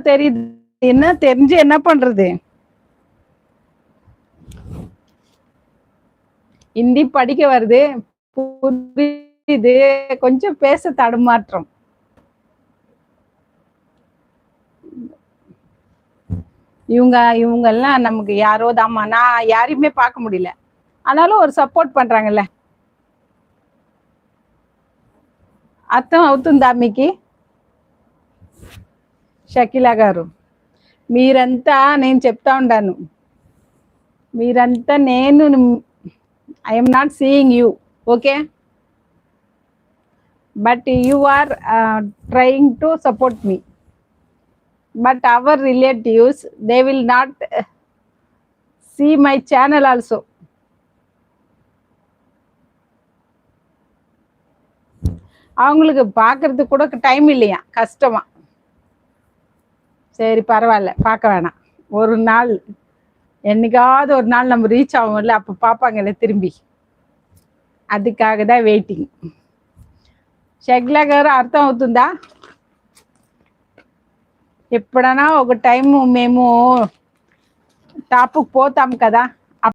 தெரியுது. என்ன தெரிஞ்சு என்ன பண்றது? ஹிந்தி படிக்க வருது, புரியுது, கொஞ்சம் பேச தடுமாற்றம். இவங்கெல்லாம் நமக்கு யாரோ தாம்மா. நான் யாரையுமே பார்க்க முடியல, ஆனாலும் ஒரு సపోర్ట్ பண்றாங்கல்ல. అర్థం అవుతుందా మీకు? షకీలా గారు, మీరంతా నేను చెప్తా ఉండాను, మీరంతా నేను I'm not seeing you, okay, but you are trying to support me, but our relatives they will not see my channel also. அவங்களுக்கு பார்க்கறதுக்கு கூட டைம் இல்லையா, கஷ்டமா. சரி பரவாயில்ல, பார்க்க வேணாம். ஒரு நாள் என்னைக்காவது ஒரு நாள் நம்ம ரீச் ஆகும்ல, அப்போ பார்ப்பாங்கல்ல திரும்பி. அதுக்காக தான் వెయిటింగ్. షకీలా గారు అర్థం అవుతుందా? ఎప్పుడైనా ఒక టైం మేము టాప్కు పోతాం కదా,